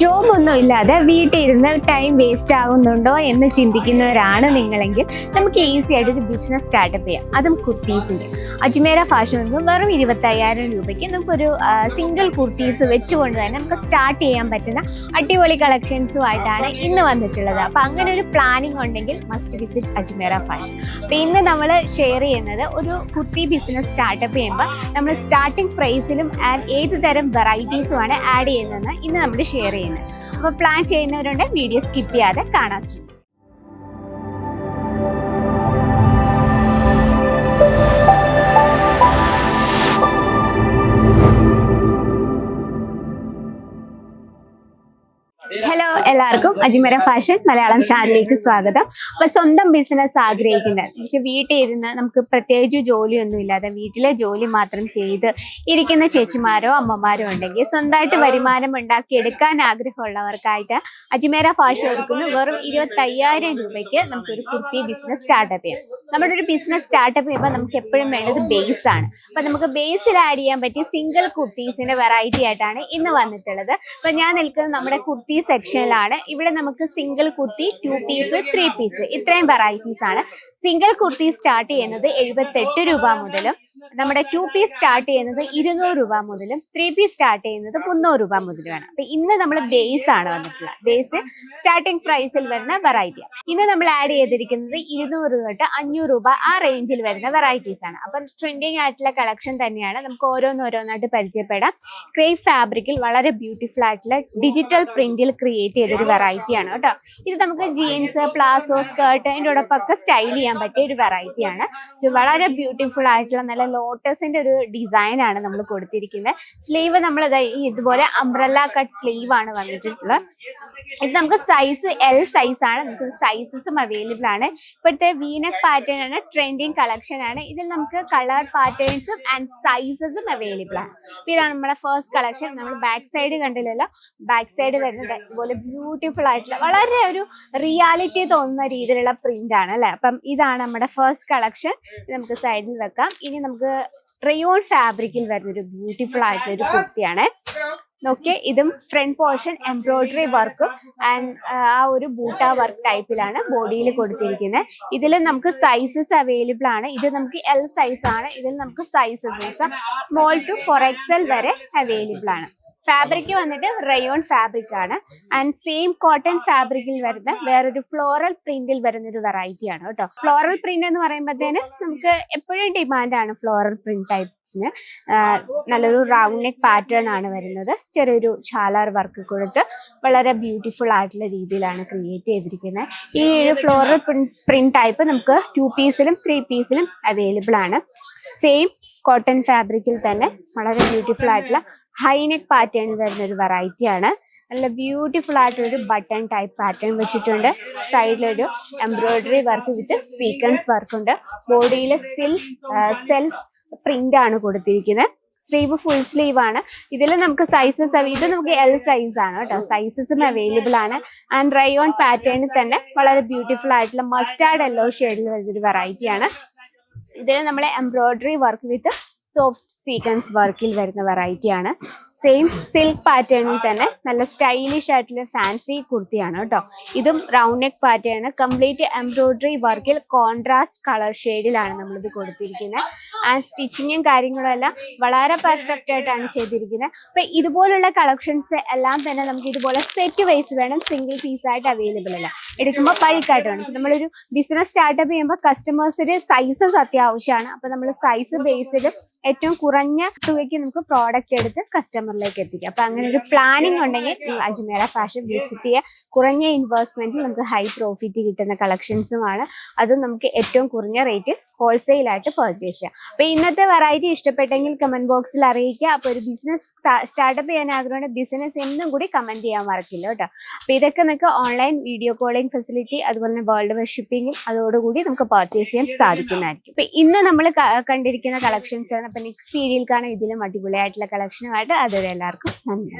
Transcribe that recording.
Job ഒന്നും ഇല്ലാതെ വീട്ടിൽ ഇരുന്ന് ടൈം വേസ്റ്റ് ആകുന്നുണ്ടോ എന്ന് ചിന്തിക്കുന്നവരാണ് നിങ്ങളെങ്കിൽ നമുക്ക് ഈസി ആയിട്ട് ഒരു ബിസിനസ് സ്റ്റാർട്ടപ്പ് ചെയ്യാം. അതും കുർത്തീസിൻ്റെ. അജ്മേര ഫാഷൻ നിന്ന് വെറും 25,000 രൂപയ്ക്ക് നമുക്കൊരു സിംഗിൾ കുർത്തീസ് വെച്ചുകൊണ്ട് തന്നെ നമുക്ക് സ്റ്റാർട്ട് ചെയ്യാൻ പറ്റുന്ന അടിപൊളി കളക്ഷൻസുമായിട്ടാണ് ഇന്ന് വന്നിട്ടുള്ളത്. അപ്പോൾ അങ്ങനെ ഒരു പ്ലാനിങ് ഉണ്ടെങ്കിൽ മസ്റ്റ് വിസിറ്റ് അജ്മേര ഫാഷൻ. അപ്പോൾ ഇന്ന് നമ്മൾ ഷെയർ ചെയ്യുന്നത് ഒരു കുർത്തി ബിസിനസ് സ്റ്റാർട്ടപ്പ് ചെയ്യുമ്പോൾ നമ്മൾ സ്റ്റാർട്ടിംഗ് പ്രൈസിലും ആൻഡ് ഏത് തരം വെറൈറ്റീസുമാണ് ആഡ് ചെയ്യുന്നതെന്ന് ഇന്ന് നമ്മൾ ഷെയർ ചെയ്യുന്നത്. അപ്പോൾ പ്ലാൻ ചെയ്യുന്നവരുണ്ട് വീഡിയോ സ്കിപ്പ് ചെയ്യാതെ കാണാൻ ശ്രമിക്കും. ഹലോ, എല്ലാവർക്കും അജ്മേര ഫാഷൻ മലയാളം ചാനലിലേക്ക് സ്വാഗതം. അപ്പോൾ സ്വന്തം ബിസിനസ് ആഗ്രഹിക്കുന്നത് വീട്ടിൽ ഇരുന്ന് നമുക്ക് പ്രത്യേകിച്ച് ജോലിയൊന്നും ഇല്ലാതെ വീട്ടിലെ ജോലി മാത്രം ചെയ്ത് ഇരിക്കുന്ന ചേച്ചിമാരോ അമ്മമാരോ ഉണ്ടെങ്കിൽ സ്വന്തമായിട്ട് വരുമാനം ഉണ്ടാക്കിയെടുക്കാൻ ആഗ്രഹമുള്ളവർക്കായിട്ട് അജ്മേര ഫാഷൻ ഒരുക്കുന്നു വെറും 25,000 രൂപയ്ക്ക് നമുക്കൊരു കുർത്തി ബിസിനസ് സ്റ്റാർട്ടപ്പ് ചെയ്യാം. നമ്മുടെ ഒരു ബിസിനസ് സ്റ്റാർട്ടപ്പ് ചെയ്യുമ്പോൾ നമുക്ക് എപ്പോഴും വേണ്ടത് ബേസ് ആണ്. അപ്പോൾ നമുക്ക് ബേസിൽ ആഡ് ചെയ്യാൻ പറ്റിയ സിംഗിൾ കുർത്തീസിന്റെ വെറൈറ്റി ആയിട്ടാണ് ഇന്ന് വന്നിട്ടുള്ളത്. അപ്പോൾ ഞാൻ നിൽക്കുന്നത് നമ്മുടെ കുർത്തി സെക്ഷനിലാണ്. ഇവിടെ നമുക്ക് സിംഗിൾ കുർത്തി, 2 പീസ്, 3 പീസ് ഇത്രയും വെറൈറ്റീസ് ആണ്. സിംഗിൾ കുർത്തി സ്റ്റാർട്ട് ചെയ്യുന്നത് 78 രൂപ മുതലും നമ്മുടെ 2 പീസ് സ്റ്റാർട്ട് ചെയ്യുന്നത് 200 രൂപ മുതലും 3 പീസ് സ്റ്റാർട്ട് ചെയ്യുന്നത് 300 രൂപ മുതലുമാണ്. അപ്പൊ ഇന്ന് നമ്മൾ ബേസ് ആണ് വന്നിട്ടുള്ളത്. ബേസ് സ്റ്റാർട്ടിംഗ് പ്രൈസിൽ വരുന്ന വെറൈറ്റിയാണ്. ഇന്ന് നമ്മൾ ആഡ് ചെയ്തിരിക്കുന്നത് 200 തൊട്ട് 500 രൂപ ആ റേഞ്ചിൽ വരുന്ന വെറൈറ്റീസ് ആണ്. അപ്പം ട്രെൻഡിങ് ആയിട്ടുള്ള കളക്ഷൻ തന്നെയാണ്. നമുക്ക് ഓരോന്നോരോന്നായിട്ട് പരിചയപ്പെടാം. ക്രേപ്പ് ഫാബ്രിക്കിൽ വളരെ ബ്യൂട്ടിഫുൾ ആയിട്ടുള്ള ഡിജിറ്റൽ പ്രിന്റിൽ ക്രിയേറ്റ് ചെയ്തൊരു വെറൈറ്റിയാണ് കേട്ടോ. ഇത് നമുക്ക് ജീൻസ്, പ്ലാസോ, സ്കേർട്ട് അതിൻ്റെയോടൊപ്പം സ്റ്റൈൽ ചെയ്യാൻ പറ്റിയ ഒരു വെറൈറ്റിയാണ്. ഇത് വളരെ ബ്യൂട്ടിഫുൾ ആയിട്ടുള്ള നല്ല ലോട്ടസിന്റെ ഒരു ഡിസൈൻ ആണ് നമ്മൾ കൊടുത്തിരിക്കുന്നത്. സ്ലീവ് നമ്മൾ ഇതുപോലെ അംബ്രല്ല കട്ട് സ്ലീവ് ആണ് വന്നിട്ടുള്ളത്. ഇത് നമുക്ക് സൈസ് L സൈസ് ആണ്. നമുക്ക് സൈസസും അവൈലബിൾ ആണ്. ഇപ്പോഴത്തെ വീനക് പാറ്റേൺ ആണ്, ട്രെൻഡിങ് കളക്ഷൻ ആണ്. ഇതിൽ നമുക്ക് കളർ പാറ്റേൺസും ആൻഡ് സൈസസും അവൈലബിൾ ആണ്. ഇതാണ് നമ്മുടെ ഫസ്റ്റ് കളക്ഷൻ. നമ്മൾ ബാക്ക് സൈഡ് കണ്ടില്ലല്ലോ, ബാക്ക് സൈഡ് വരുന്നത് ഇതുപോലെ ബ്യൂട്ടിഫുൾ ആയിട്ടുള്ള വളരെ ഒരു റിയാലിറ്റി തോന്നുന്ന രീതിയിലുള്ള പ്രിന്റ് ആണ് അല്ലെ. അപ്പം ഇതാണ് നമ്മുടെ ഫസ്റ്റ് കളക്ഷൻ. നമുക്ക് സൈഡിൽ വെക്കാം. ഇനി നമുക്ക് റയോൺ ഫാബ്രിക്കിൽ വരുന്നൊരു ബ്യൂട്ടിഫുൾ ആയിട്ടുള്ള ഒരു കുർത്തിയാണ്. നോക്കിയേ, ഇതും ഫ്രണ്ട് പോർഷൻ എംബ്രോയിഡറി വർക്കും ആൻഡ് ആ ഒരു ബൂട്ട വർക്ക് ടൈപ്പിലാണ് ബോഡിയിൽ കൊടുത്തിരിക്കുന്നത്. ഇതിൽ നമുക്ക് സൈസസ് അവൈലബിൾ ആണ്. ഇത് നമുക്ക് L സൈസ് ആണ്. ഇതിൽ നമുക്ക് സൈസസ് സ്മോൾ ടു 4XL വരെ അവൈലബിൾ ആണ്. ഫാബ്രിക് വന്നിട്ട് റയോൺ ഫാബ്രിക് ആണ്. ആൻഡ് സെയിം കോട്ടൺ ഫാബ്രിക്കിൽ വരുന്ന വേറൊരു ഫ്ലോറൽ പ്രിന്റിൽ വരുന്ന ഒരു വെറൈറ്റി ആണ് കേട്ടോ. ഫ്ലോറൽ പ്രിന്റ് എന്ന് പറയുമ്പോഴത്തേന് നമുക്ക് എപ്പോഴും ഡിമാൻഡാണ് ഫ്ലോറൽ പ്രിന്റ് ടൈപ്സിന്. നല്ലൊരു റൗണ്ട് നെക്ക് പാറ്റേൺ ആണ് വരുന്നത്. ചെറിയൊരു ഷാലാർ വർക്ക് കൊടുത്ത് വളരെ ബ്യൂട്ടിഫുൾ ആയിട്ടുള്ള രീതിയിലാണ് ക്രിയേറ്റ് ചെയ്തിരിക്കുന്നത്. ഈ ഒരു ഫ്ലോറൽ പ്രിന്റ് ടൈപ്പ് നമുക്ക് 2 പീസിലും 3 പീസിലും അവൈലബിൾ ആണ്. സെയിം കോട്ടൺ ഫാബ്രിക്കിൽ തന്നെ വളരെ ബ്യൂട്ടിഫുൾ ആയിട്ടുള്ള ഹൈനെക്ക് പാറ്റേണിൽ വരുന്ന ഒരു വെറൈറ്റി ആണ്. നല്ല ബ്യൂട്ടിഫുൾ ആയിട്ടൊരു ബട്ടൺ ടൈപ്പ് പാറ്റേൺ വെച്ചിട്ടുണ്ട്. സൈഡിലൊരു embroidery work with sequins work ഉണ്ട്. ബോഡിയിൽ സെൽഫ് പ്രിന്റ് ആണ് കൊടുത്തിരിക്കുന്നത്. സ്ലീവ് ഫുൾ സ്ലീവ് ആണ്. ഇതിൽ നമുക്ക് സൈസസ്, ഇത് നമുക്ക് L സൈസ് ആണ് കേട്ടോ. സൈസസും അവൈലബിൾ ആണ്. ആൻഡ് റയോൺ പാറ്റേണിൽ തന്നെ വളരെ ബ്യൂട്ടിഫുൾ ആയിട്ടുള്ള മസ്റ്റാർഡ് യെല്ലോ ഷെയ്ഡിൽ വരുന്നൊരു വെറൈറ്റി ആണ്. ഇതിൽ നമ്മൾ എംബ്രോയിഡറി വർക്ക് വിത്ത് സോഫ്റ്റ് സീക്വൻസ് വർക്കിൽ വരുന്ന വെറൈറ്റി ആണ്. സെയിം സിൽക്ക് പാറ്റേണിൽ തന്നെ നല്ല സ്റ്റൈലിഷ് ആയിട്ടുള്ള ഫാൻസി കുർത്തിയാണ് കേട്ടോ. ഇതും round neck pattern, complete embroidery വർക്കിൽ കോൺട്രാസ്റ്റ് കളർ ഷെയ്ഡിലാണ് നമ്മളിത് കൊടുത്തിരിക്കുന്നത്. ആൻഡ് സ്റ്റിച്ചിങ്ങും കാര്യങ്ങളും എല്ലാം വളരെ പെർഫെക്റ്റ് ആയിട്ടാണ് ചെയ്തിരിക്കുന്നത്. അപ്പൊ ഇതുപോലുള്ള കളക്ഷൻസ് എല്ലാം തന്നെ നമുക്ക് ഇതുപോലെ സെറ്റ് വൈസ് വേണം, സിംഗിൾ പീസ് ആയിട്ട് അവൈലബിൾ അല്ല. എടുക്കുമ്പോൾ ബൾക്കായിട്ട് വേണം. നമ്മളൊരു ബിസിനസ് സ്റ്റാർട്ടപ്പ് ചെയ്യുമ്പോൾ കസ്റ്റമേഴ്സിന് സൈസസ് അത്യാവശ്യമാണ്. അപ്പൊ നമ്മൾ സൈസ് ബേസിൽ ഏറ്റവും കുറഞ്ഞ തുകയ്ക്ക് നമുക്ക് പ്രോഡക്റ്റ് എടുത്ത് കസ്റ്റമറിലേക്ക് എത്തിക്കാം. അപ്പൊ അങ്ങനെ ഒരു പ്ലാനിങ് ഉണ്ടെങ്കിൽ അജ്മേര ഫാഷൻ വിസിറ്റ് ചെയ്യുക. കുറഞ്ഞ ഇൻവെസ്റ്റ്മെന്റിൽ നമുക്ക് ഹൈ പ്രോഫിറ്റ് കിട്ടുന്ന കളക്ഷൻസുമാണ്. അതും നമുക്ക് ഏറ്റവും കുറഞ്ഞ റേറ്റ് ഹോൾസെയിൽ ആയിട്ട് പർച്ചേസ് ചെയ്യാം. അപ്പൊ ഇന്നത്തെ വെറൈറ്റി ഇഷ്ടപ്പെട്ടെങ്കിൽ കമന്റ് ബോക്സിൽ അറിയിക്കുക. അപ്പൊ ഒരു ബിസിനസ് സ്റ്റാർട്ടപ്പ് ചെയ്യാൻ ആഗ്രഹമുണ്ട്, ബിസിനസ് എന്നും കൂടി കമന്റ് ചെയ്യാൻ മറക്കില്ല കേട്ടോ. അപ്പൊ ഇതൊക്കെ നമുക്ക് ഓൺലൈൻ വീഡിയോ കോളിംഗ് ഫെസിലിറ്റി, അതുപോലെ തന്നെ വേൾഡ് വൈഡ് ഷിപ്പിംഗും അതോടുകൂടി നമുക്ക് പർച്ചേസ് ചെയ്യാൻ സാധിക്കുന്നതായിരിക്കും. അപ്പൊ ഇന്ന് നമ്മൾ കണ്ടിരിക്കുന്ന കളക്ഷൻസ് ആണ്. അപ്പൊ നെക്സ്റ്റ് വീഡിയോയിൽ കാണാൻ ഇതിലും അടിപൊളിയായിട്ടുള്ള കളക്ഷനുമായിട്ട്. അതുവരെ എല്ലാവർക്കും നന്ദി.